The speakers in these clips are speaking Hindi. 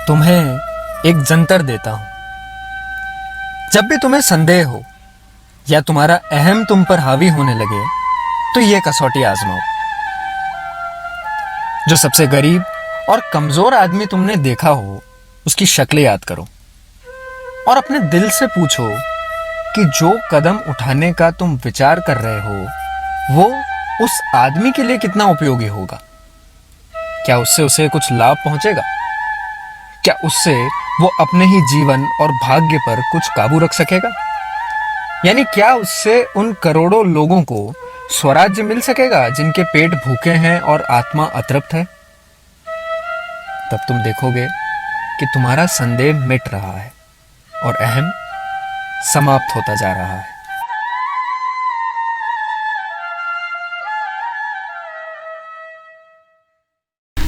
तुम्हें एक जंतर देता हूं। जब भी तुम्हें संदेह हो या तुम्हारा अहम तुम पर हावी होने लगे तो ये कसौटी आजमाओ। जो सबसे गरीब और कमजोर आदमी तुमने देखा हो उसकी शक्ल याद करो और अपने दिल से पूछो कि जो कदम उठाने का तुम विचार कर रहे हो वो उस आदमी के लिए कितना उपयोगी होगा। क्या उससे उसे कुछ लाभ पहुंचेगा? क्या उससे वो अपने ही जीवन और भाग्य पर कुछ काबू रख सकेगा? यानी क्या उससे उन करोड़ों लोगों को स्वराज्य मिल सकेगा जिनके पेट भूखे हैं और आत्मा अतृप्त है? तब तुम देखोगे कि तुम्हारा संदेह मिट रहा है और अहम समाप्त होता जा रहा है।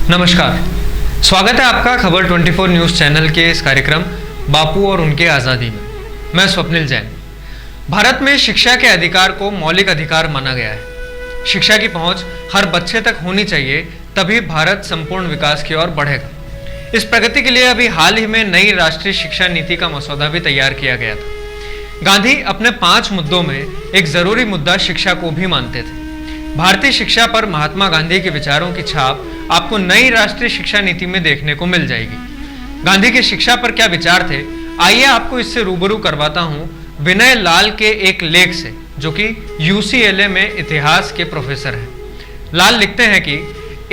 नमस्कार, स्वागत है आपका खबर 24 न्यूज़ चैनल के इस कार्यक्रम बापू और उनके आज़ादी में। मैं स्वप्निल जैन। भारत में शिक्षा के अधिकार को मौलिक अधिकार माना गया है। शिक्षा की पहुंच हर बच्चे तक होनी चाहिए, तभी भारत संपूर्ण विकास की ओर बढ़ेगा। इस प्रगति के लिए अभी हाल ही में नई राष्ट्रीय शिक्षा नीति का मसौदा भी तैयार किया गया था। गांधी अपने 5 मुद्दों में एक जरूरी मुद्दा शिक्षा को भी मानते थे। भारतीय शिक्षा पर महात्मा गांधी के विचारों की छाप आपको नई राष्ट्रीय शिक्षा नीति में देखने को मिल जाएगी। गांधी के शिक्षा पर क्या विचार थे, आइए आपको इससे रूबरू करवाता हूं विनय लाल के एक लेख से, जो कि UCLA में इतिहास के प्रोफेसर हैं। लाल लिखते हैं कि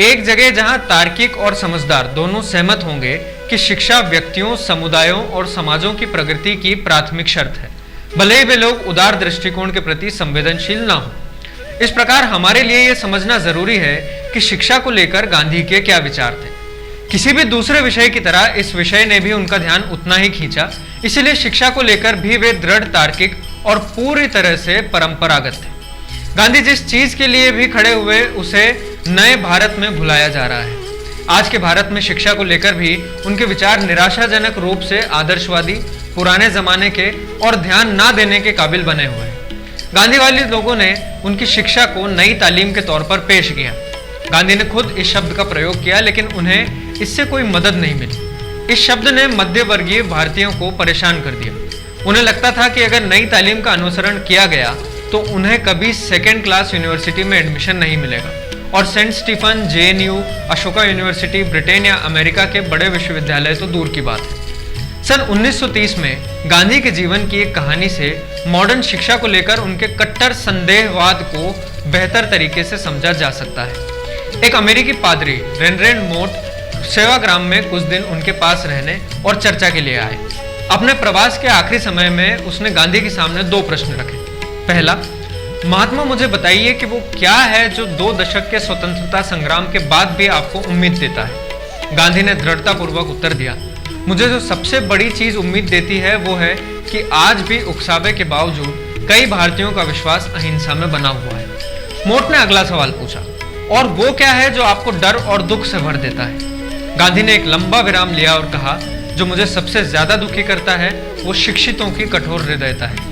एक जगह जहां तार्किक और समझदार दोनों सहमत होंगे कि शिक्षा व्यक्तियों, समुदायों और समाजों की प्रगति की प्राथमिक शर्त है, भले ही वे लोग उदार दृष्टिकोण के प्रति संवेदनशील ना हो। इस प्रकार हमारे लिए यह समझना जरूरी है कि शिक्षा को लेकर गांधी के क्या विचार थे। किसी भी दूसरे विषय की तरह इस विषय ने भी उनका ध्यान उतना ही खींचा, इसलिए शिक्षा को लेकर भी वे दृढ़, तार्किक और पूरी तरह से परंपरागत थे। गांधी जिस चीज के लिए भी खड़े हुए उसे नए भारत में भुलाया जा रहा है। आज के भारत में शिक्षा को लेकर भी उनके विचार निराशाजनक रूप से आदर्शवादी, पुराने जमाने के और ध्यान ना देने के काबिल बने हुए हैं। गांधीवादी लोगों ने उनकी शिक्षा को नई तालीम के तौर पर पेश किया। गांधी ने खुद इस शब्द का प्रयोग किया, लेकिन उन्हें इससे कोई मदद नहीं मिली। इस शब्द ने मध्य वर्गीय भारतीयों को परेशान कर दिया। उन्हें लगता था कि अगर नई तालीम का अनुसरण किया गया तो उन्हें कभी 2nd क्लास यूनिवर्सिटी में एडमिशन नहीं मिलेगा और Saint Stephen, JNU, Ashoka university, Britain या अमेरिका के बड़े विश्वविद्यालय तो दूर की बात है। सन 1930 में गांधी के जीवन की एक कहानी से मॉडर्न शिक्षा को लेकर उनके कट्टर संदेहवाद को बेहतर तरीके से समझा जा सकता है। एक अमेरिकी पादरी रेनरेंड मोट सेवाग्राम में कुछ दिन उनके पास रहने और चर्चा के लिए आए। अपने प्रवास के आखिरी समय में उसने गांधी के सामने 2 प्रश्न रखे। पहला, महात्मा मुझे बताइए कि वो क्या है जो 2 दशक के स्वतंत्रता संग्राम के बाद भी आपको उम्मीद देता है। गांधी ने दृढ़तापूर्वक उत्तर दिया, मुझे जो सबसे बड़ी चीज उम्मीद देती है वो है कि आज भी उकसावे के बावजूद कई भारतीयों का विश्वास अहिंसा में बना हुआ है। मोट ने अगला सवाल पूछा, और वो क्या है जो आपको डर और दुख से भर देता है? गांधी ने एक लंबा विराम लिया और कहा, जो मुझे सबसे ज्यादा दुखी करता है वो शिक्षितों की कठोर हृदयता है।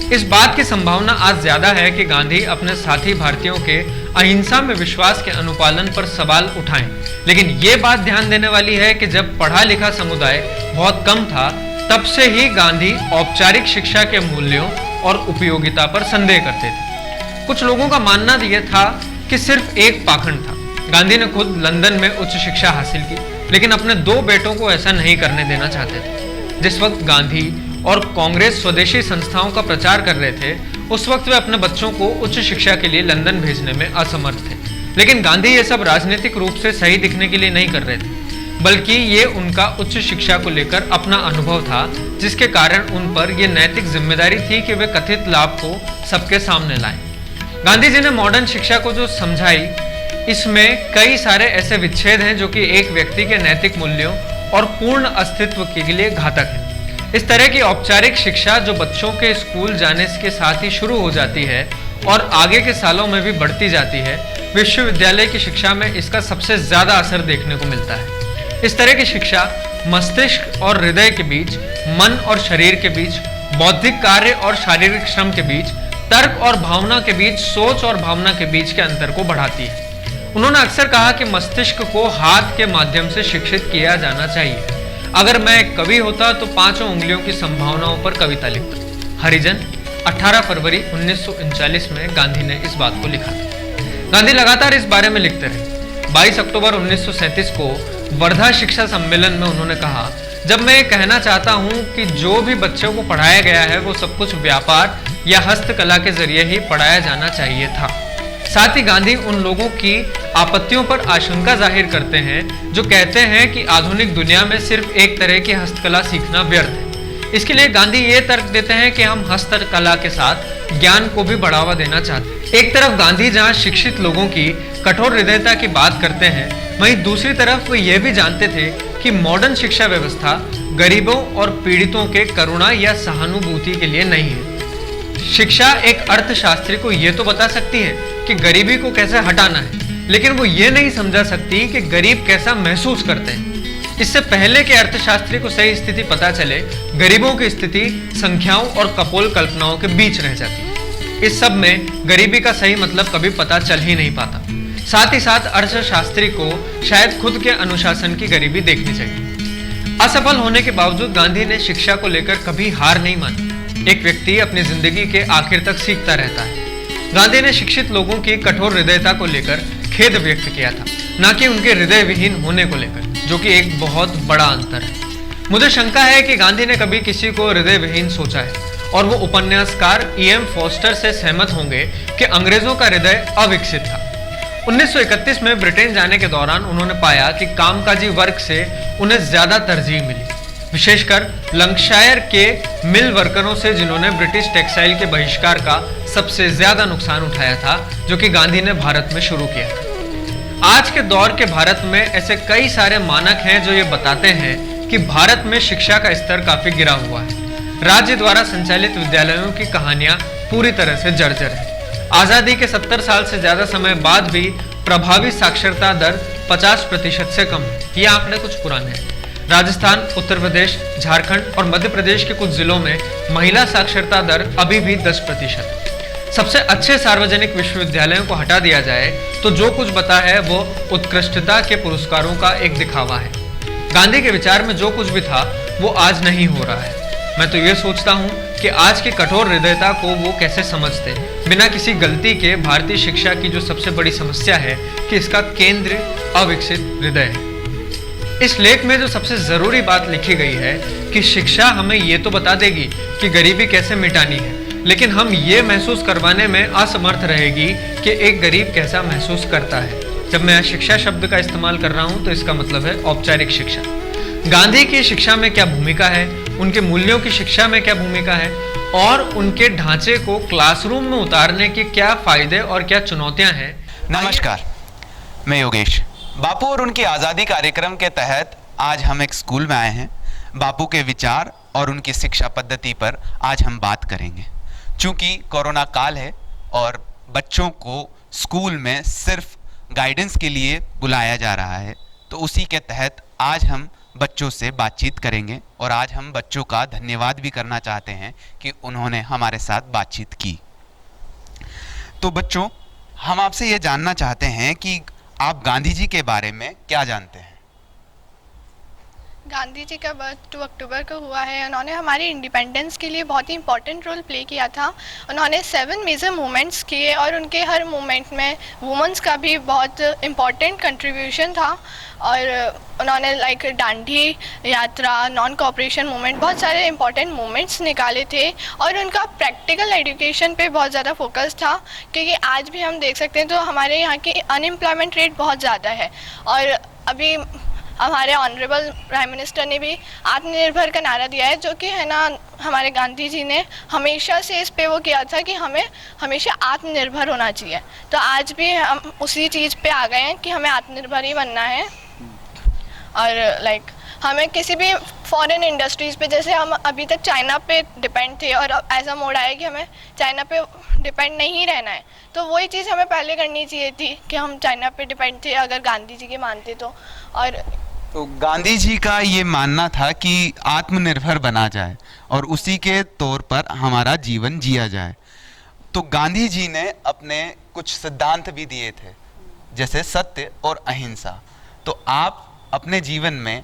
इस बात की संभावना आज ज्यादा है कि गांधी अपने साथी भारतीयों के अहिंसा में विश्वास के अनुपालन पर सवाल उठाएं, लेकिन ये बात ध्यान देने वाली है कि जब पढ़ा लिखा समुदाय बहुत कम था तब से ही गांधी औपचारिक शिक्षा के मूल्यों और उपयोगिता पर संदेह करते थे। कुछ लोगों का मानना यह था कि सिर्फ एक पाखंड था। गांधी ने खुद लंदन में उच्च शिक्षा हासिल की, लेकिन अपने 2 बेटों को ऐसा नहीं करने देना चाहते थे। जिस वक्त गांधी और कांग्रेस स्वदेशी संस्थाओं का प्रचार कर रहे थे, उस वक्त वे अपने बच्चों को उच्च शिक्षा के लिए लंदन भेजने में असमर्थ थे। लेकिन गांधी ये सब राजनीतिक रूप से सही दिखने के लिए नहीं कर रहे थे, बल्कि ये उनका उच्च शिक्षा को लेकर अपना अनुभव था, जिसके कारण उन पर यह नैतिक जिम्मेदारी थी कि वे कथित लाभ को सबके सामने लाएं। गांधी जी ने मॉडर्न शिक्षा को जो समझाई, इसमें कई सारे ऐसे विच्छेद हैं जो कि एक व्यक्ति के नैतिक मूल्यों और पूर्ण अस्तित्व के लिए घातक है। इस तरह की औपचारिक शिक्षा जो बच्चों के स्कूल जाने के साथ ही शुरू हो जाती है और आगे के सालों में भी बढ़ती जाती है, विश्वविद्यालय की शिक्षा में इसका सबसे ज्यादा असर देखने को मिलता है। इस तरह की शिक्षा मस्तिष्क और हृदय के बीच, मन और शरीर के बीच, बौद्धिक कार्य और शारीरिक श्रम के बीच, तर्क और भावना के बीच, सोच और भावना के बीच के अंतर को बढ़ाती है। उन्होंने अक्सर कहा कि मस्तिष्क को हाथ के माध्यम से शिक्षित किया जाना चाहिए। अगर मैं एक कवि होता तो पांचों उंगलियों की संभावनाओं पर कविता लिखता। हरिजन 18 फरवरी 1939 में गांधी ने इस बात को लिखा। गांधी लगातार इस बारे में लिखते रहे। 22 अक्टूबर 1937 को वर्धा शिक्षा सम्मेलन में उन्होंने कहा, जब मैं ये कहना चाहता हूं कि जो भी बच्चों को पढ़ाया गया है वो सब कुछ व्यापार या हस्तकला के जरिए ही पढ़ाया जाना चाहिए था। साथ ही गांधी उन लोगों की आपत्तियों पर आशंका जाहिर करते हैं जो कहते हैं कि आधुनिक दुनिया में सिर्फ एक तरह की हस्तकला सीखना व्यर्थ है। इसके लिए गांधी ये तर्क देते हैं कि हम हस्तकला के साथ ज्ञान को भी बढ़ावा देना चाहते हैं। एक तरफ गांधी जहां शिक्षित लोगों की कठोर हृदयता की बात करते हैं, वहीं दूसरी तरफ वो ये भी जानते थे कि मॉडर्न शिक्षा व्यवस्था गरीबों और पीड़ितों के करुणा या सहानुभूति के लिए नहीं है। शिक्षा एक अर्थशास्त्री को ये तो बता सकती है कि गरीबी को कैसे हटाना है, लेकिन वो ये नहीं समझा सकती कि गरीब कैसा महसूस करते हैं। इससे पहले कि अर्थशास्त्री को सही स्थिति पता चले, गरीबों की स्थिति संख्याओं और कपोल कल्पनाओं के बीच रह जाती है। इस सब में गरीबी का सही मतलब कभी पता चल ही नहीं पाता। साथ ही साथ अर्थशास्त्री को शायद खुद के अनुशासन की गरीबी देखनी चाहिए। असफल होने के बावजूद गांधी ने शिक्षा को लेकर कभी हार नहीं मानी। एक व्यक्ति अपनी जिंदगी के आखिर तक सीखता रहता है। गांधी ने शिक्षित लोगों की कठोर हृदयता को लेकर खेद व्यक्त किया था, न कि उनके हृदय विहीन होने को लेकर, जो कि एक बहुत बड़ा अंतर है। मुझे शंका है कि गांधी ने कभी किसी को हृदय विहीन सोचा है, और वो उपन्यासकार E.M. फॉस्टर से सहमत होंगे कि अंग्रेजों का हृदय अविकसित था। 1931 में ब्रिटेन जाने के दौरान उन्होंने पाया कि कामकाजी वर्ग से उन्हें ज्यादा तरजीह मिली, विशेषकर लंकाशायर के मिल वर्करों से, जिन्होंने ब्रिटिश टेक्सटाइल के बहिष्कार का सबसे ज्यादा नुकसान उठाया था, जो कि गांधी ने भारत में शुरू किया था। आज के दौर के भारत में ऐसे कई सारे मानक हैं जो ये बताते हैं कि भारत में शिक्षा का स्तर काफी गिरा हुआ है। राज्य द्वारा संचालित विद्यालयों की कहानियां पूरी तरह से जर्जर है। आजादी के 70 साल से ज्यादा समय बाद भी प्रभावी साक्षरता दर 50% से कम है। ये आंकड़े कुछ पुराने हैं। राजस्थान, उत्तर प्रदेश, झारखंड और मध्य प्रदेश के कुछ जिलों में महिला साक्षरता दर अभी भी 10%। सबसे अच्छे सार्वजनिक विश्वविद्यालयों को हटा दिया जाए तो जो कुछ बता है वो उत्कृष्टता के पुरस्कारों का एक दिखावा है। गांधी के विचार में जो कुछ भी था वो आज नहीं हो रहा है। मैं तो ये सोचता हूँ कि आज की कठोर हृदयता को वो कैसे समझते, बिना किसी गलती के। भारतीय शिक्षा की जो सबसे बड़ी समस्या है कि इसका केंद्र अविकसित हृदय है। इस लेख में जो सबसे जरूरी बात लिखी गई है कि शिक्षा हमें ये तो बता देगी कि गरीबी कैसे मिटानी है, लेकिन हम ये महसूस करवाने में असमर्थ रहेगी कि एक गरीब कैसा महसूस करता है। जब मैं शिक्षा शब्द का इस्तेमाल कर रहा हूं तो इसका मतलब है औपचारिक शिक्षा। गांधी की शिक्षा में क्या भूमिका है, उनके मूल्यों की शिक्षा में क्या भूमिका है, और उनके ढांचे को क्लासरूम में उतारने के क्या फायदे और क्या चुनौतियां हैं। नमस्कार, मैं योगेश। बापू और उनकी आज़ादी कार्यक्रम के तहत आज हम एक स्कूल में आए हैं। बापू के विचार और उनकी शिक्षा पद्धति पर आज हम बात करेंगे। चूंकि कोरोना काल है और बच्चों को स्कूल में सिर्फ गाइडेंस के लिए बुलाया जा रहा है, तो उसी के तहत आज हम बच्चों से बातचीत करेंगे। और आज हम बच्चों का धन्यवाद भी करना चाहते हैं कि उन्होंने हमारे साथ बातचीत की। तो बच्चों, हम आपसे ये जानना चाहते हैं कि आप गांधी जी के बारे में क्या जानते हैं? गांधी जी का बर्थ 2 अक्टूबर को हुआ है। उन्होंने हमारी इंडिपेंडेंस के लिए बहुत ही इंपॉर्टेंट रोल प्ले किया था। उन्होंने 7 मेजर मूवमेंट्स किए और उनके हर मूवमेंट में वुमेंस का भी बहुत इम्पॉर्टेंट कंट्रीब्यूशन था। और उन्होंने लाइक दांडी यात्रा, नॉन कोऑपरेशन मूवमेंट, बहुत सारे इंपॉर्टेंट मूवमेंट्स निकाले थे। और उनका प्रैक्टिकल एजुकेशन पे बहुत ज़्यादा फोकस था, क्योंकि आज भी हम देख सकते हैं तो हमारे यहाँ की अनएम्प्लॉयमेंट रेट बहुत ज़्यादा है। और अभी हमारे ऑनरेबल प्राइम मिनिस्टर ने भी आत्मनिर्भर का नारा दिया है, जो कि है ना हमारे गांधी जी ने हमेशा से इस पे वो किया था कि हमें हमेशा आत्मनिर्भर होना चाहिए। तो आज भी हम उसी चीज़ पे आ गए हैं कि हमें आत्मनिर्भर ही बनना है। और लाइक हमें किसी भी फॉरेन इंडस्ट्रीज़ पे, जैसे हम अभी तक चाइना पे डिपेंड थे और अब ऐसा मोड आया कि हमें चाइना पे डिपेंड नहीं रहना है, तो वही चीज़ हमें पहले करनी चाहिए थी कि हम चाइना पे डिपेंड थे अगर गांधी जी के मानते तो गांधी जी का ये मानना था कि आत्मनिर्भर बना जाए और उसी के तौर पर हमारा जीवन जिया जाए। तो गांधी जी ने अपने कुछ सिद्धांत भी दिए थे, जैसे सत्य और अहिंसा। तो आप अपने जीवन में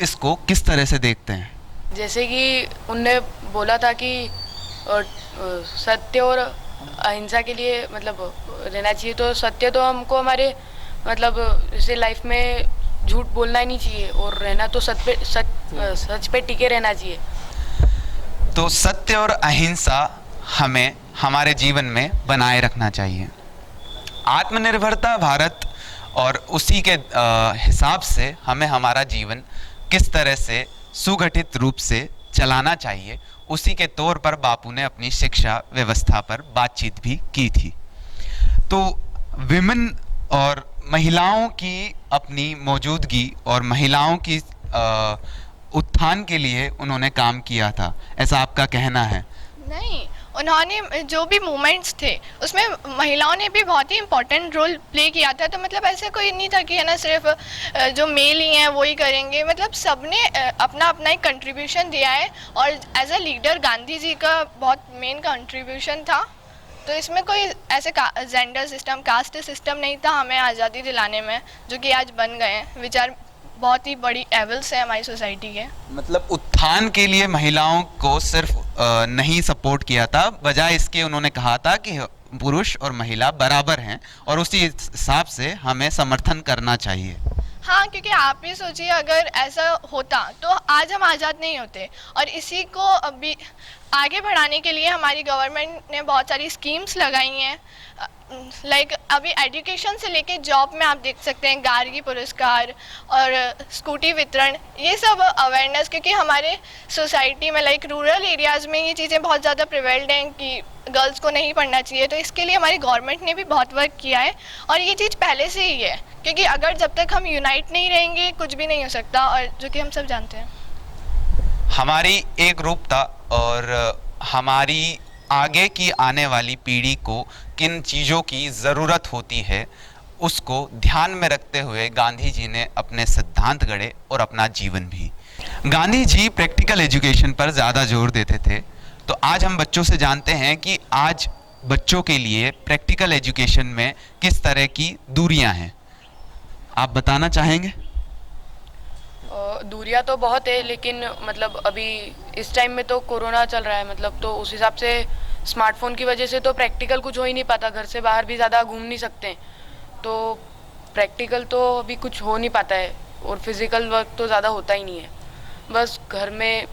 इसको किस तरह से देखते हैं? जैसे कि उनने बोला था कि सत्य और अहिंसा के लिए मतलब रहना चाहिए, तो सत्य तो हमको हमारे मतलब जैसे लाइफ में झूठ बोलना ही नहीं चाहिए और रहना तो सच पे टिके रहना चाहिए। तो सत्य और अहिंसा हमें हमारे जीवन में बनाए रखना चाहिए। आत्मनिर्भरता भारत और उसी के हिसाब से हमें हमारा जीवन किस तरह से सुगठित रूप से चलाना चाहिए, उसी के तौर पर बापू ने अपनी शिक्षा व्यवस्था पर बातचीत भी की थी। तो विमेन और महिलाओं की अपनी मौजूदगी और महिलाओं की उत्थान के लिए उन्होंने काम किया था, ऐसा आपका कहना है? नहीं, उन्होंने जो भी मूवमेंट्स थे उसमें महिलाओं ने भी बहुत ही इम्पोर्टेंट रोल प्ले किया था। तो मतलब ऐसे कोई नहीं था कि है ना सिर्फ जो मेल ही हैं वो ही करेंगे, मतलब सबने अपना अपना एक कंट्रीब्यूशन दिया है। और as a leader Gandhi ji का बहुत मेन कंट्रीब्यूशन था। तो इसमें कोई ऐसे जेंडर सिस्टम, कास्ट सिस्टम नहीं था हमें आज़ादी दिलाने में, जो कि आज बन गए हैं। विचार बहुत ही बड़ी एवल्स है हमारी सोसाइटी के। मतलब उत्थान के लिए महिलाओं को सिर्फ नहीं सपोर्ट किया था, बजाय इसके उन्होंने कहा था कि पुरुष और महिला बराबर हैं और उसी हिसाब से हमें समर्थन करना चाहिए। हाँ, क्योंकि आप भी सोचिए अगर ऐसा होता तो आज हम आज़ाद नहीं होते। और इसी को अभी आगे बढ़ाने के लिए हमारी गवर्नमेंट ने बहुत सारी स्कीम्स लगाई हैं। लाइक अभी एजुकेशन से लेके जॉब में आप देख सकते हैं गार्गी पुरस्कार और स्कूटी वितरण, ये सब अवेयरनेस, क्योंकि हमारे सोसाइटी में लाइक रूरल एरियाज़ में ये चीज़ें बहुत ज़्यादा प्रिवेल्ड हैं कि गर्ल्स को नहीं पढ़ना चाहिए। तो इसके लिए हमारी गवर्नमेंट ने भी बहुत वर्क किया है और ये चीज़ पहले से ही है, क्योंकि अगर जब तक हम यूनाइट नहीं रहेंगे कुछ भी नहीं हो सकता, और जो कि हम सब जानते हैं। हमारी एक रूपता और हमारी आगे की आने वाली पीढ़ी को किन चीज़ों की ज़रूरत होती है, उसको ध्यान में रखते हुए गांधी जी ने अपने सिद्धांत गढ़े और अपना जीवन भी। गांधी जी प्रैक्टिकल एजुकेशन पर ज़्यादा जोर देते थे। तो आज हम बच्चों से जानते हैं कि आज बच्चों के लिए प्रैक्टिकल एजुकेशन में किस तरह की दूरियां हैं, आप बताना चाहेंगे? दूरियां तो बहुत है, लेकिन मतलब अभी इस टाइम में तो कोरोना चल रहा है, मतलब तो उस हिसाब से स्मार्टफोन की वजह से तो प्रैक्टिकल कुछ हो ही नहीं पाता, घर से बाहर भी ज़्यादा घूम नहीं सकते, तो प्रैक्टिकल तो अभी कुछ हो नहीं पाता है और फिज़िकल वर्क तो ज़्यादा होता ही नहीं है। बस घर में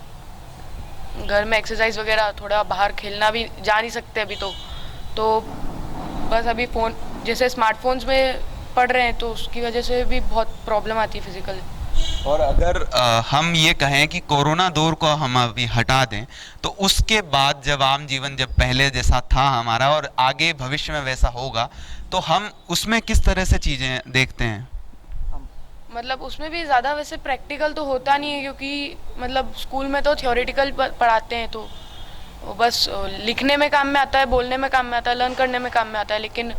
एक्सरसाइज वगैरह, थोड़ा बाहर खेलना भी जा नहीं सकते अभी तो बस अभी फ़ोन जैसे स्मार्टफोन्स में पढ़ रहे हैं, तो उसकी वजह से भी बहुत प्रॉब्लम आती है फिज़िकल। और अगर हम ये कहें कि कोरोना दौर को हम अभी हटा दें, तो उसके बाद जब आम जीवन जब पहले जैसा था हमारा और आगे भविष्य में वैसा होगा, तो हम उसमें किस तरह से चीज़ें देखते हैं? मतलब उसमें भी ज़्यादा वैसे प्रैक्टिकल तो होता नहीं है, क्योंकि मतलब स्कूल में तो थ्योरेटिकल पढ़ाते हैं, तो बस लिखने में काम में आता है, बोलने में काम में आता है, लर्न करने में काम में आता है, लेकिन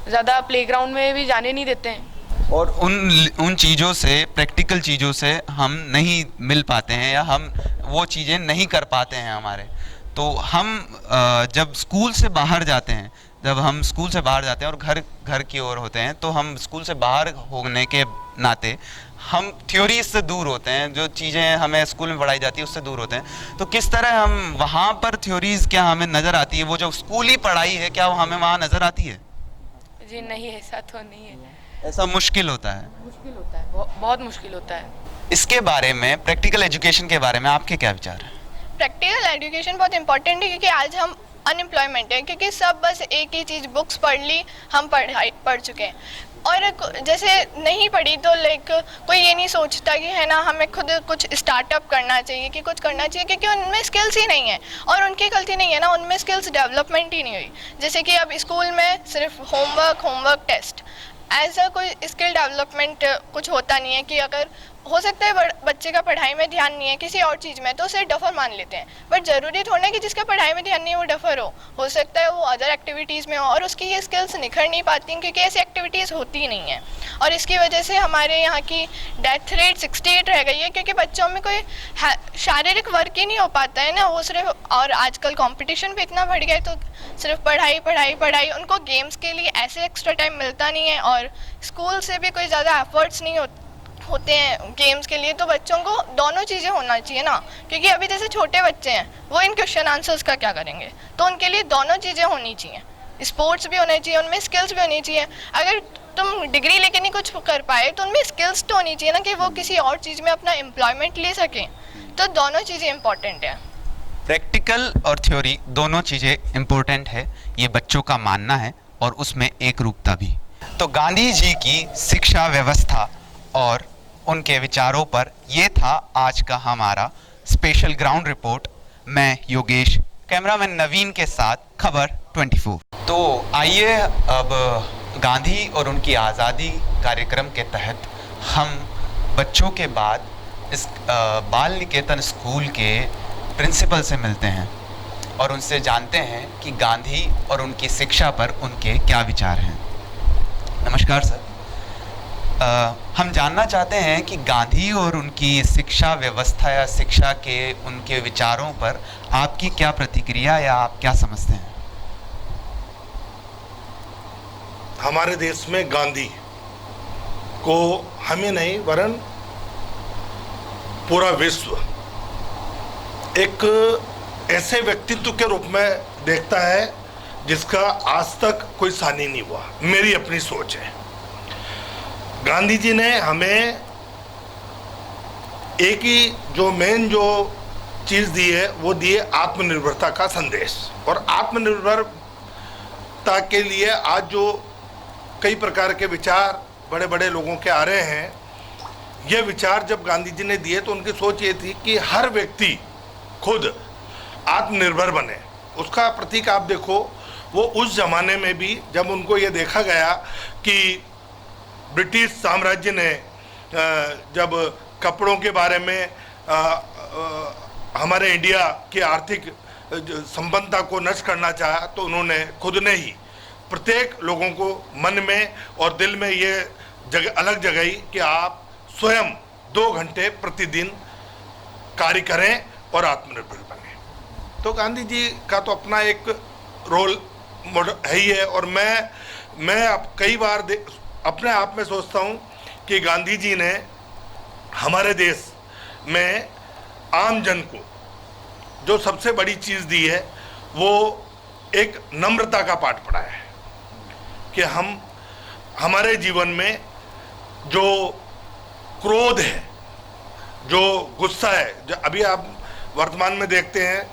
ज़्यादा प्लेग्राउंड में भी जाने नहीं देते हैं। और उन चीज़ों से, प्रैक्टिकल चीज़ों से हम नहीं मिल पाते हैं या हम वो चीज़ें नहीं कर पाते हैं हमारे। तो हम जब स्कूल से बाहर जाते हैं, जब हम स्कूल से बाहर जाते हैं और घर की ओर होते हैं, तो हम स्कूल से बाहर होने के नाते हम थ्योरी से दूर होते हैं, जो चीज़ें हमें स्कूल में पढ़ाई जाती है उससे दूर होते हैं। तो किस तरह हम वहाँ पर थ्योरीज़ क्या हमें नज़र आती है, वो जो स्कूली पढ़ाई है क्या वो हमें वहाँ नज़र आती है? जी नहीं, ऐसा तो नहीं है। ऐसा मुश्किल होता है? मुश्किल होता है, बहुत मुश्किल होता है। इसके बारे में, प्रैक्टिकल एजुकेशन के बारे में आपके क्या विचार हैं? प्रैक्टिकल एजुकेशन बहुत इंपॉर्टेंट है, क्योंकि आज हम अनएम्प्लॉयमेंट है, क्योंकि सब बस एक ही चीज़ बुक्स पढ़ ली, हम पढ़ चुके हैं। और जैसे नहीं पढ़ी तो लाइक कोई ये नहीं सोचता कि है ना हमें खुद कुछ स्टार्टअप करना चाहिए, कि कुछ करना चाहिए, क्योंकि उनमें स्किल्स ही नहीं है। और उनकी गलती नहीं है ना, उनमें स्किल्स डेवलपमेंट ही नहीं हुई। जैसे कि अब स्कूल में सिर्फ होमवर्क टेस्ट, ऐसा कोई स्किल डेवलपमेंट कुछ होता नहीं है। कि अगर हो सकता है बच्चे का पढ़ाई में ध्यान नहीं है, किसी और चीज़ में, तो उसे डफर मान लेते हैं। बट ज़रूरी थोड़ा ना कि जिसका पढ़ाई में ध्यान नहीं है वो डफर हो सकता है वो अदर एक्टिविटीज़ में हो और उसकी ये स्किल्स निखर नहीं पाती हैं, क्योंकि ऐसी एक्टिविटीज़ होती ही नहीं है। और इसकी वजह से हमारे यहाँ की डेथ रेट 68 रह गई है, क्योंकि बच्चों में कोई शारीरिक वर्क ही नहीं हो पाता है ना, वो सिर्फ, और आजकल कॉम्पिटिशन भी इतना बढ़ गया है, तो सिर्फ पढ़ाई, उनको गेम्स के लिए ऐसे एक्स्ट्रा टाइम मिलता नहीं है। और स्कूल से भी कोई ज़्यादा एफर्ट्स नहीं होते हैं गेम्स के लिए, तो बच्चों को दोनों चीज़ें होना चाहिए ना, क्योंकि अभी जैसे छोटे बच्चे हैं वो इन क्वेश्चन आंसर्स का क्या करेंगे, तो उनके लिए दोनों चीज़ें होनी चाहिए, स्पोर्ट्स भी होने चाहिए, उनमें स्किल्स भी होनी चाहिए। अगर तुम डिग्री लेके नहीं कुछ कर पाए तो उनमें स्किल्स तो होनी चाहिए ना कि वो किसी और चीज़ में अपना एम्प्लॉयमेंट ले सकें, तो दोनों चीज़ें इंपॉर्टेंट है। प्रैक्टिकल और थ्योरी दोनों चीज़ें इम्पोर्टेंट है, ये बच्चों का मानना है और उसमें एक रूपता भी। तो गांधी जी की शिक्षा व्यवस्था और उनके विचारों पर ये था आज का हमारा स्पेशल ग्राउंड रिपोर्ट। मैं योगेश, कैमरामैन नवीन के साथ खबर 24। तो आइए अब गांधी और उनकी आज़ादी कार्यक्रम के तहत हम बच्चों के बाद इस बाल निकेतन स्कूल के प्रिंसिपल से मिलते हैं और उनसे जानते हैं कि गांधी और उनकी शिक्षा पर उनके क्या विचार हैं। नमस्कार सर। हम जानना चाहते हैं कि गांधी और उनकी शिक्षा व्यवस्था या शिक्षा के उनके विचारों पर आपकी क्या प्रतिक्रिया या आप क्या समझते हैं? हमारे देश में गांधी को हमें नहीं वरन पूरा विश्व एक ऐसे व्यक्तित्व के रूप में देखता है जिसका आज तक कोई सानी नहीं हुआ। मेरी अपनी सोच है। गांधी जी ने हमें एक ही जो मेन जो चीज़ दी है वो दी है आत्मनिर्भरता का संदेश। और आत्मनिर्भरता के लिए आज जो कई प्रकार के विचार बड़े बड़े लोगों के आ रहे हैं, ये विचार जब गांधी जी ने दिए तो उनकी सोच ये थी कि हर व्यक्ति खुद आत्मनिर्भर बने। उसका प्रतीक आप देखो, वो उस ज़माने में भी जब उनको ये देखा गया कि ब्रिटिश साम्राज्य ने जब कपड़ों के बारे में हमारे इंडिया की आर्थिक संपन्नता को नष्ट करना चाहा, तो उन्होंने खुद ने ही प्रत्येक लोगों को मन में और दिल में ये जगह अलग जगाई कि आप स्वयं 2 घंटे प्रतिदिन कार्य करें और आत्मनिर्भर बने। तो गांधी जी का तो अपना एक रोल मॉडल है ही है। और मैं अब कई बार अपने आप में सोचता हूँ कि गांधी जी ने हमारे देश में आम जन को जो सबसे बड़ी चीज़ दी है वो एक नम्रता का पाठ पढ़ाया है कि हम हमारे जीवन में जो क्रोध है, जो गुस्सा है, जो अभी आप वर्तमान में देखते हैं,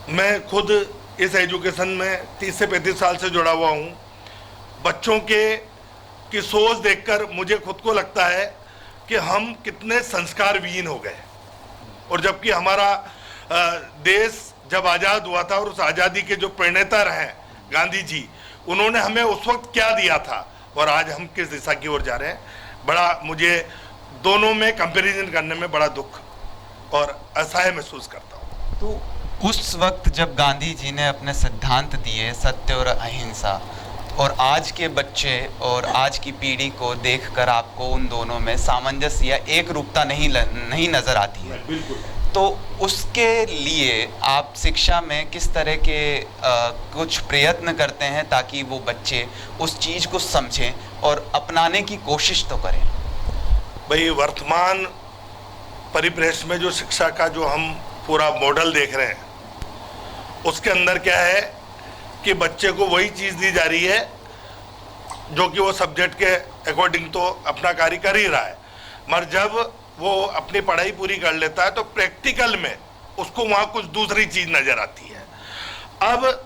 मैं खुद इस एजुकेशन में 30 से 35 साल से जुड़ा हुआ हूँ। बच्चों की सोच देखकर मुझे खुद को लगता है कि हम कितने संस्कार विहीन हो गए। और जबकि हमारा देश जब आज़ाद हुआ था और उस आज़ादी के जो प्रणेता रहे गांधी जी, उन्होंने हमें उस वक्त क्या दिया था और आज हम किस दिशा की ओर जा रहे हैं, बड़ा मुझे दोनों में कंपैरिजन करने में बड़ा दुख और असहाय महसूस करता हूँ। तो उस वक्त जब गांधी जी ने अपने सिद्धांत दिए सत्य और अहिंसा, और आज के बच्चे और आज की पीढ़ी को देखकर आपको उन दोनों में सामंजस्य या एक रूपता नहीं नज़र आती है, बिल्कुल। तो उसके लिए आप शिक्षा में किस तरह के कुछ प्रयत्न करते हैं ताकि वो बच्चे उस चीज़ को समझें और अपनाने की कोशिश तो करें? भाई, वर्तमान परिप्रेक्ष्य में जो शिक्षा का जो हम पूरा मॉडल देख रहे हैं, उसके अंदर क्या है कि बच्चे को वही चीज़ दी जा रही है जो कि वो सब्जेक्ट के अकॉर्डिंग तो अपना कार्य कर ही रहा है, मगर जब वो अपनी पढ़ाई पूरी कर लेता है तो प्रैक्टिकल में उसको वहाँ कुछ दूसरी चीज़ नज़र आती है। अब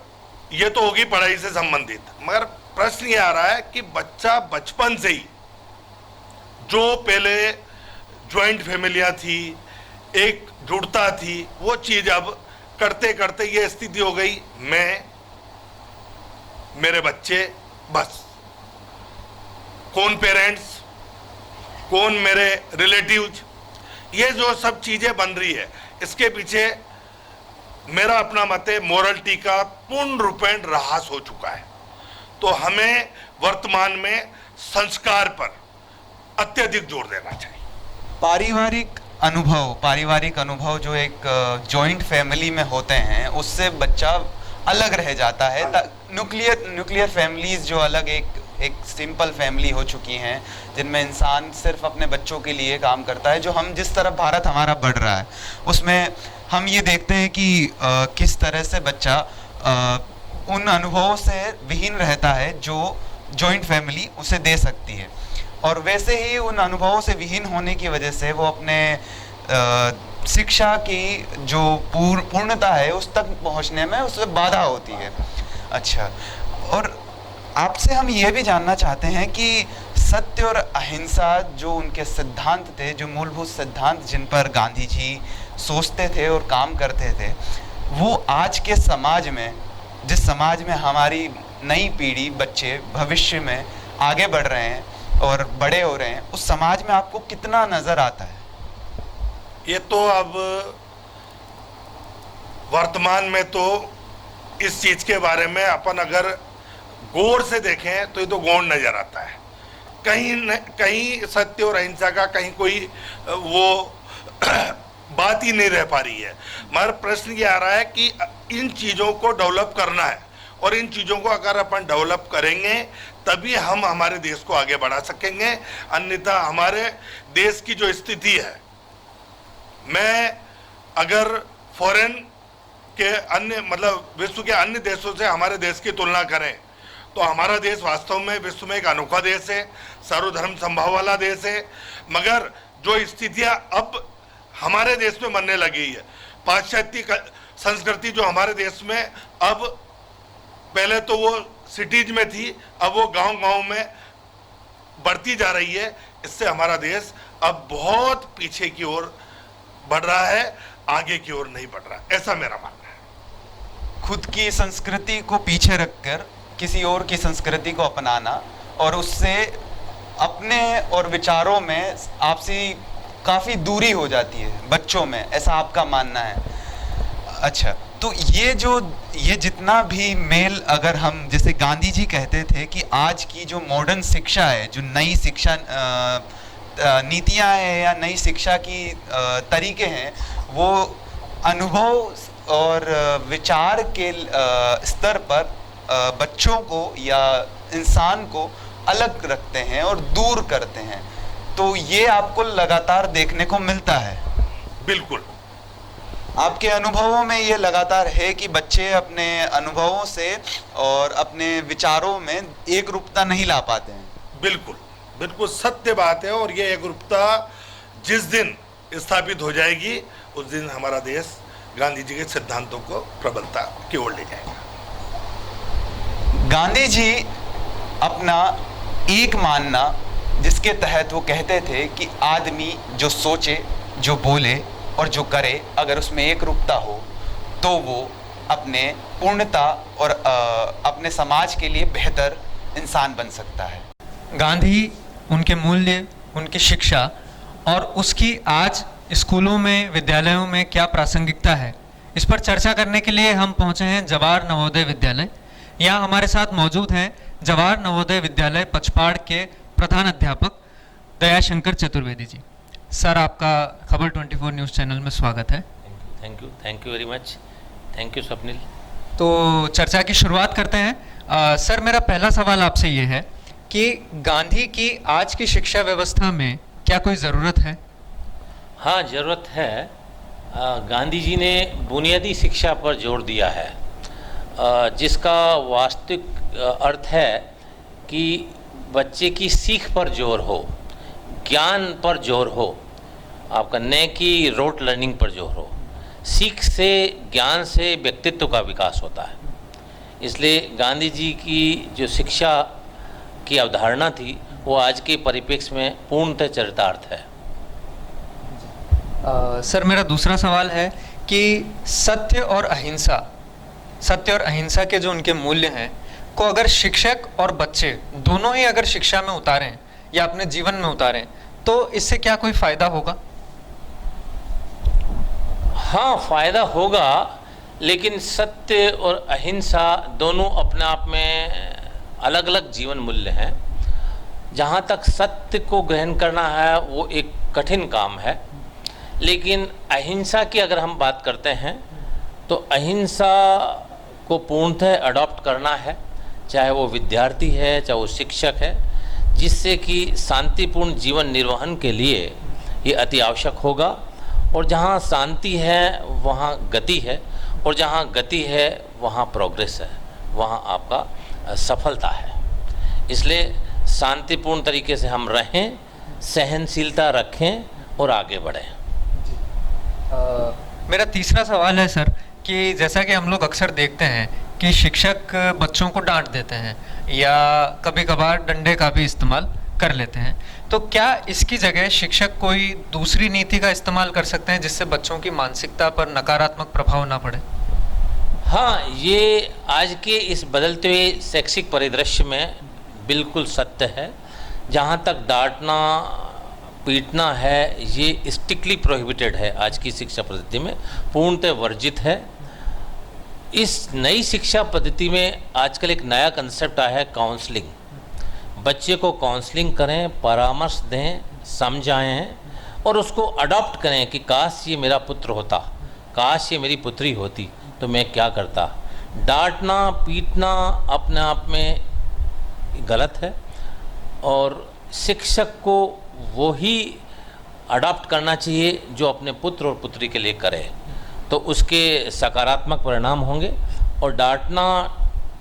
ये तो होगी पढ़ाई से संबंधित, मगर प्रश्न ये आ रहा है कि बच्चा बचपन से ही जो पहले जॉइंट फैमिलियाँ थी, एक जुड़ता थी, वो चीज़ अब करते करते ये स्थिति हो गई, मैं मेरे बच्चे बस, कौन पेरेंट्स, कौन मेरे रिलेटिव्स, ये जो सब चीज़ें बन रही है, इसके पीछे मेरा अपना मत है मोरलिटी का पूर्ण रूपेण ह्रास हो चुका है। तो हमें वर्तमान में संस्कार पर अत्यधिक जोर देना चाहिए। पारिवारिक अनुभव जो एक जॉइंट फैमिली में होते हैं, उससे बच्चा अलग रह जाता है। न्यूक्लियर फैमिलीज जो अलग एक एक सिंपल फैमिली हो चुकी हैं जिनमें इंसान सिर्फ अपने बच्चों के लिए काम करता है। जो हम जिस तरफ भारत हमारा बढ़ रहा है उसमें हम ये देखते हैं कि किस तरह से बच्चा उन अनुभवों से विहीन रहता है जो जॉइंट फैमिली उसे दे सकती है, और वैसे ही उन अनुभवों से विहीन होने की वजह से वो अपने शिक्षा की जो पूर्णता है उस तक पहुंचने में उससे बाधा होती है। अच्छा, और आपसे हम ये भी जानना चाहते हैं कि सत्य और अहिंसा जो उनके सिद्धांत थे, जो मूलभूत सिद्धांत जिन पर गांधी जी सोचते थे और काम करते थे, वो आज के समाज में, जिस समाज में हमारी नई पीढ़ी बच्चे भविष्य में आगे बढ़ रहे हैं और बड़े हो रहे हैं, उस समाज में आपको कितना नज़र आता है? ये तो अब वर्तमान में तो इस चीज के बारे में अपन अगर गौर से देखें तो ये तो गौण नजर आता है। कहीं सत्य और अहिंसा का कहीं कोई वो बात ही नहीं रह पा रही है। मगर प्रश्न ये आ रहा है कि इन चीज़ों को डेवलप करना है, और इन चीज़ों को अगर अपन डेवलप करेंगे तभी हम हमारे देश को आगे बढ़ा सकेंगे। अन्यथा हमारे देश की जो स्थिति है, मैं अगर फॉरेन के अन्य मतलब विश्व के अन्य देशों से हमारे देश की तुलना करें तो हमारा देश वास्तव में विश्व में एक अनोखा देश है, सर्वधर्म संभाव वाला देश है। मगर जो स्थितियां अब हमारे देश में बनने लगी है, पाश्चात्य संस्कृति जो हमारे देश में अब, पहले तो वो सिटीज में थी, अब वो गांव-गांव में बढ़ती जा रही है। इससे हमारा देश अब बहुत पीछे की ओर बढ़ रहा है, आगे की ओर नहीं बढ़ रहा, ऐसा मेरा मानना है। खुद की संस्कृति को पीछे रखकर किसी और की संस्कृति को अपनाना और उससे अपने और विचारों में आपसी काफ़ी दूरी हो जाती है बच्चों में, ऐसा आपका मानना है? अच्छा, तो ये जितना भी मेल, अगर हम जैसे गांधी जी कहते थे कि आज की जो मॉडर्न शिक्षा है, जो नई शिक्षा नीतियां हैं या नई शिक्षा की तरीके हैं, वो अनुभव और विचार के स्तर पर बच्चों को या इंसान को अलग रखते हैं और दूर करते हैं। तो ये आपको लगातार देखने को मिलता है? बिल्कुल। आपके अनुभवों में ये लगातार है कि बच्चे अपने अनुभवों से और अपने विचारों में एक रूपता नहीं ला पाते हैं? बिल्कुल, बिल्कुल सत्य बात है। और ये एकरूपता जिस दिन स्थापित हो जाएगी उस दिन हमारा देश गांधी जी के सिद्धांतों को प्रबलता की ओर ले जाएगा। गांधी जी अपना एक मानना, जिसके तहत वो कहते थे कि आदमी जो सोचे, जो बोले और जो करे, अगर उसमें एक रूपता हो तो वो अपने पूर्णता और अपने समाज के लिए बेहतर इंसान बन सकता है। गांधी, उनके मूल्य, उनकी शिक्षा और उसकी आज स्कूलों में, विद्यालयों में क्या प्रासंगिकता है, इस पर चर्चा करने के लिए हम पहुंचे हैं जवाहर नवोदय विद्यालय। यहाँ हमारे साथ मौजूद हैं जवाहर नवोदय विद्यालय पचपाड़ के प्रधान अध्यापक दयाशंकर चतुर्वेदी जी। सर, आपका खबर 24 न्यूज़ चैनल में स्वागत है। Thank you very much. Thank you Swapnil. तो चर्चा की शुरुआत करते हैं। सर, मेरा पहला सवाल आपसे ये है कि गांधी की आज की शिक्षा व्यवस्था में क्या कोई ज़रूरत है? हाँ, ज़रूरत है। गांधी जी ने बुनियादी शिक्षा पर जोर दिया है, जिसका वास्तविक अर्थ है कि बच्चे की सीख पर जोर हो, ज्ञान पर जोर हो, आपका न कि रोट लर्निंग पर जोर हो। सीख से, ज्ञान से व्यक्तित्व का विकास होता है। इसलिए गांधी जी की जो शिक्षा की अवधारणा थी वो आज के परिप्रेक्ष्य में पूर्णतः चरितार्थ है। सर, मेरा दूसरा सवाल है कि सत्य और अहिंसा के जो उनके मूल्य हैं को अगर शिक्षक और बच्चे दोनों ही अगर शिक्षा में उतारें या अपने जीवन में उतारें तो इससे क्या कोई फायदा होगा? हाँ, फायदा होगा, लेकिन सत्य और अहिंसा दोनों अपने आप में अलग अलग जीवन मूल्य हैं। जहाँ तक सत्य को ग्रहण करना है वो एक कठिन काम है, लेकिन अहिंसा की अगर हम बात करते हैं तो अहिंसा को पूर्णतः अडॉप्ट करना है, लेकिन सत्य चाहे वो विद्यार्थी है, चाहे वो शिक्षक है, जिससे कि शांतिपूर्ण जीवन निर्वहन के लिए ये अति आवश्यक होगा। और जहाँ शांति है वहाँ गति है, और जहाँ गति है वहाँ प्रोग्रेस है, वहाँ आपका सफलता है। इसलिए शांतिपूर्ण तरीके से हम रहें, सहनशीलता रखें और आगे बढ़ें। मेरा तीसरा सवाल है सर कि जैसा कि हम लोग अक्सर देखते हैं कि शिक्षक बच्चों को डांट देते हैं या कभी कभार डंडे का भी इस्तेमाल कर लेते हैं, तो क्या इसकी जगह शिक्षक कोई दूसरी नीति का इस्तेमाल कर सकते हैं जिससे बच्चों की मानसिकता पर नकारात्मक प्रभाव ना पड़े? हाँ, ये आज के इस बदलते हुए शैक्षिक परिदृश्य में बिल्कुल सत्य है। जहाँ तक डांटना पीटना है, ये स्ट्रिक्टली प्रोहिबिटेड है, आज की शिक्षा पद्धति में पूर्णतः वर्जित है। इस नई शिक्षा पद्धति में आजकल एक नया कंसेप्ट आया है, काउंसलिंग। बच्चे को काउंसलिंग करें, परामर्श दें, समझाएं और उसको अडॉप्ट करें कि काश ये मेरा पुत्र होता, काश ये मेरी पुत्री होती तो मैं क्या करता। डांटना पीटना अपने आप में गलत है, और शिक्षक को वो ही अडॉप्ट करना चाहिए जो अपने पुत्र और पुत्री के लिए करे, तो उसके सकारात्मक परिणाम होंगे। और डांटना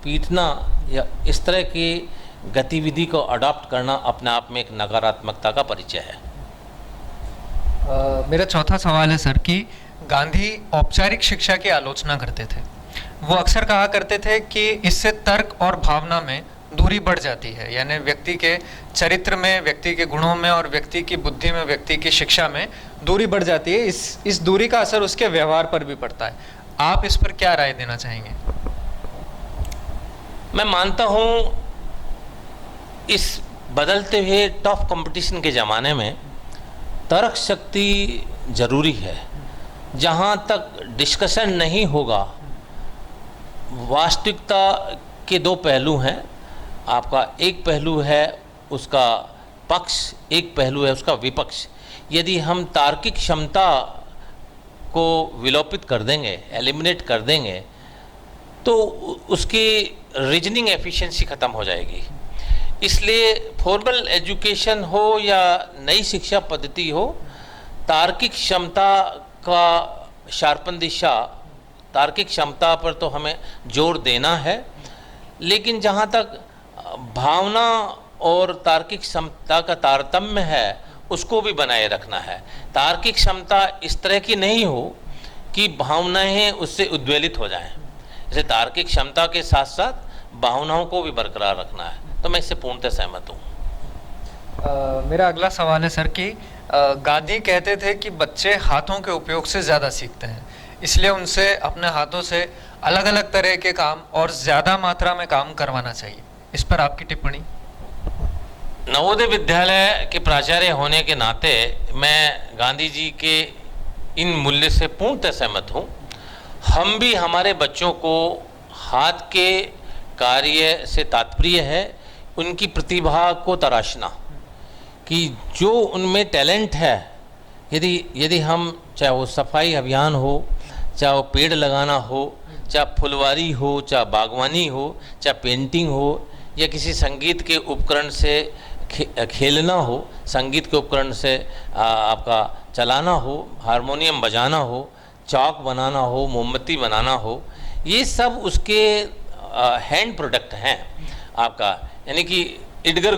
पीटना या इस तरह की गतिविधि को अडॉप्ट करना अपने आप में एक नकारात्मकता का परिचय है। मेरा चौथा सवाल है सर कि गांधी औपचारिक शिक्षा की आलोचना करते थे। वो अक्सर कहा करते थे कि इससे तर्क और भावना में दूरी बढ़ जाती है, यानी व्यक्ति के चरित्र में, व्यक्ति के गुणों में और व्यक्ति की बुद्धि में, व्यक्ति की शिक्षा में दूरी बढ़ जाती है। इस दूरी का असर उसके व्यवहार पर भी पड़ता है। आप इस पर क्या राय देना चाहेंगे? मैं मानता हूँ इस बदलते हुए टफ कंपटीशन के ज़माने में तर्क शक्ति जरूरी है। जहाँ तक डिस्कशन नहीं होगा, वास्तविकता के दो पहलू हैं। आपका एक पहलू है उसका पक्ष, एक पहलू है उसका विपक्ष। यदि हम तार्किक क्षमता को विलोपित कर देंगे, एलिमिनेट कर देंगे, तो उसकी रीजनिंग एफिशिएंसी ख़त्म हो जाएगी। इसलिए फॉर्मल एजुकेशन हो या नई शिक्षा पद्धति हो, तार्किक क्षमता का शार्पन दिशा, तार्किक क्षमता पर तो हमें जोर देना है, लेकिन जहाँ तक भावना और तार्किक क्षमता का तारतम्य है उसको भी बनाए रखना है। तार्किक क्षमता इस तरह की नहीं हो कि भावनाएं उससे उद्वेलित हो जाएं। जैसे तार्किक क्षमता के साथ साथ भावनाओं को भी बरकरार रखना है। तो मैं इससे पूर्णतः सहमत हूँ। मेरा अगला सवाल है सर कि गांधी कहते थे कि बच्चे हाथों के उपयोग से ज़्यादा सीखते हैं, इसलिए उनसे अपने हाथों से अलग अलग तरह के काम और ज़्यादा मात्रा में काम करवाना चाहिए। इस पर आपकी टिप्पणी? नवोदय विद्यालय के प्राचार्य होने के नाते मैं गांधी जी के इन मूल्य से पूर्णतः सहमत हूँ। हम भी हमारे बच्चों को हाथ के कार्य से तात्पर्य है उनकी प्रतिभा को तराशना, कि जो उनमें टैलेंट है, यदि हम चाहे वो सफाई अभियान हो, चाहे वो पेड़ लगाना हो, चाहे फुलवारी हो, चाहे बागवानी हो, चाहे पेंटिंग हो, या किसी संगीत के उपकरण से खेलना हो, संगीत के उपकरण से आपका चलाना हो, हारमोनियम बजाना हो, चौक बनाना हो, मोमबत्ती बनाना हो, ये सब उसके हैंड प्रोडक्ट हैं आपका। यानी कि इडगर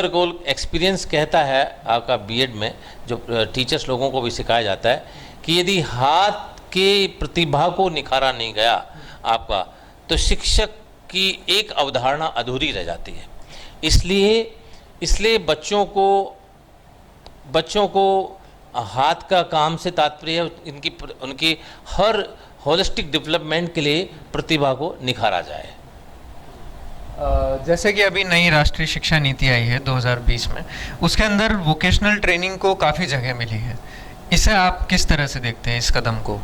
गोल एक्सपीरियंस कहता है आपका बीएड में, जो टीचर्स लोगों को भी सिखाया जाता है कि यदि हाथ के प्रतिभा को निखारा नहीं गया आपका, तो शिक्षक की एक अवधारणा अधूरी रह जाती है। इसलिए बच्चों को हाथ का काम से तात्पर्य उनकी हर होलिस्टिक डेवलपमेंट के लिए प्रतिभा को निखारा जाए। जैसे कि अभी नई राष्ट्रीय शिक्षा नीति आई है 2020 में, उसके अंदर वोकेशनल ट्रेनिंग को काफ़ी जगह मिली है। इसे आप किस तरह से देखते हैं, इस कदम को?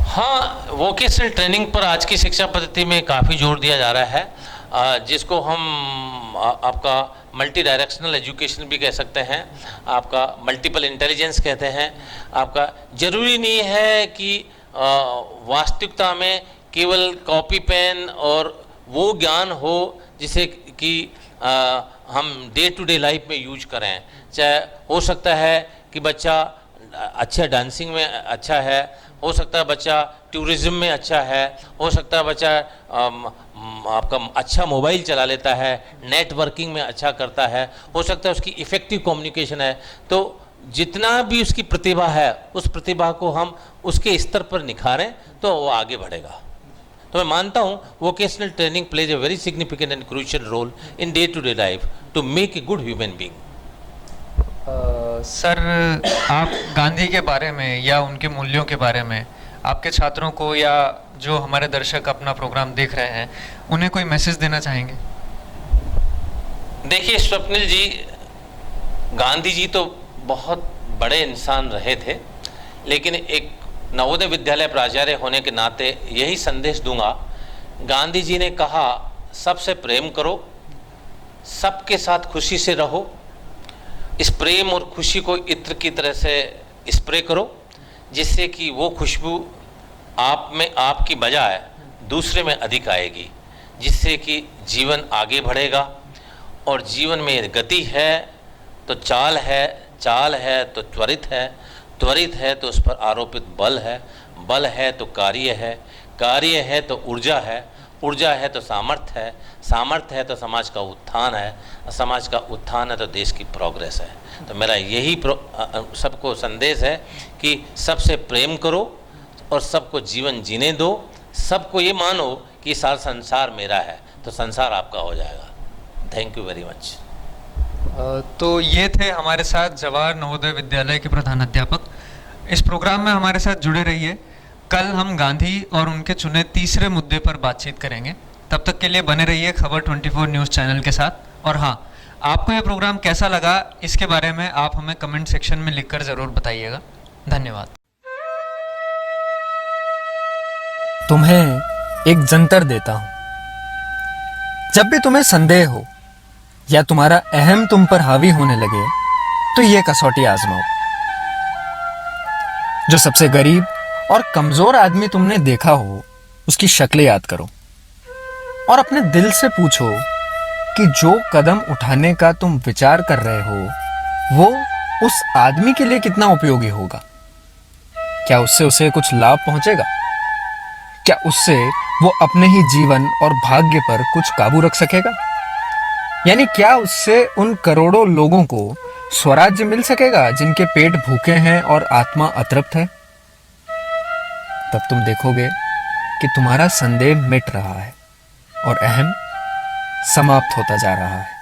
हाँ, वोकेशनल ट्रेनिंग पर आज की शिक्षा पद्धति में काफ़ी जोर दिया जा रहा है, जिसको हम आपका मल्टी डायरेक्शनल एजुकेशन भी कह सकते हैं, आपका मल्टीपल इंटेलिजेंस कहते हैं। आपका ज़रूरी नहीं है कि वास्तविकता में केवल कॉपी पेन और वो ज्ञान हो जिसे कि हम डे टू डे लाइफ में यूज करें। चाहे हो सकता है कि बच्चा अच्छा डांसिंग में अच्छा है, हो सकता है बच्चा टूरिज्म में अच्छा है, हो सकता है बच्चा आपका अच्छा मोबाइल चला लेता है, नेटवर्किंग में अच्छा करता है, हो सकता है उसकी इफ़ेक्टिव कम्युनिकेशन है। तो जितना भी उसकी प्रतिभा है, उस प्रतिभा को हम उसके स्तर पर निखारें तो वो आगे बढ़ेगा। तो मैं मानता हूँ vocational training plays a very significant and crucial role in day to day life to make a good human being. Sir, आप गांधी के बारे में या उनके मूल्यों के बारे में आपके छात्रों को या जो हमारे दर्शक अपना प्रोग्राम देख रहे हैं उन्हें कोई मैसेज देना चाहेंगे? देखिए स्वप्निल जी, गांधी जी तो बहुत बड़े इंसान रहे थे, लेकिन एक नवोदय विद्यालय प्राचार्य होने के नाते यही संदेश दूंगा। गांधी जी ने कहा सबसे प्रेम करो, सबके साथ खुशी से रहो, इस प्रेम और खुशी को इत्र की तरह से स्प्रे करो, जिससे कि वो खुशबू आप में आपकी बजाय दूसरे में अधिक आएगी, जिससे कि जीवन आगे बढ़ेगा। और जीवन में गति है तो चाल है, चाल है तो त्वरित है, त्वरित है तो उस पर आरोपित बल है, बल है तो कार्य है, कार्य है तो ऊर्जा है, ऊर्जा है तो सामर्थ्य है, सामर्थ्य है तो समाज का उत्थान है, समाज का उत्थान है तो देश की प्रोग्रेस है। तो मेरा यही सबको संदेश है कि सबसे प्रेम करो और सबको जीवन जीने दो। सबको ये मानो कि सारा संसार मेरा है, तो संसार आपका हो जाएगा। Thank you very much. तो ये थे हमारे साथ जवाहर नवोदय विद्यालय के प्रधानाध्यापक। इस प्रोग्राम में हमारे साथ जुड़े रहिए। कल हम गांधी और उनके चुने तीसरे मुद्दे पर बातचीत करेंगे। तब तक के लिए बने रहिए खबर 24 न्यूज़ चैनल के साथ। और हाँ, आपको यह प्रोग्राम कैसा लगा इसके बारे में आप हमें कमेंट सेक्शन में लिखकर ज़रूर बताइएगा। धन्यवाद। तुम्हें एक जंतर देता हूं। जब भी तुम्हें संदेह हो या तुम्हारा अहम तुम पर हावी होने लगे तो यह कसौटी आजमाओ। जो सबसे गरीब और कमजोर आदमी तुमने देखा हो उसकी शक्लें याद करो और अपने दिल से पूछो कि जो कदम उठाने का तुम विचार कर रहे हो वो उस आदमी के लिए कितना उपयोगी होगा। क्या उससे उसे कुछ लाभ पहुंचेगा? क्या उससे वो अपने ही जीवन और भाग्य पर कुछ काबू रख सकेगा? यानी क्या उससे उन करोड़ों लोगों को स्वराज्य मिल सकेगा जिनके पेट भूखे हैं और आत्मा अतृप्त है? तब तुम देखोगे कि तुम्हारा संदेह मिट रहा है और अहम समाप्त होता जा रहा है।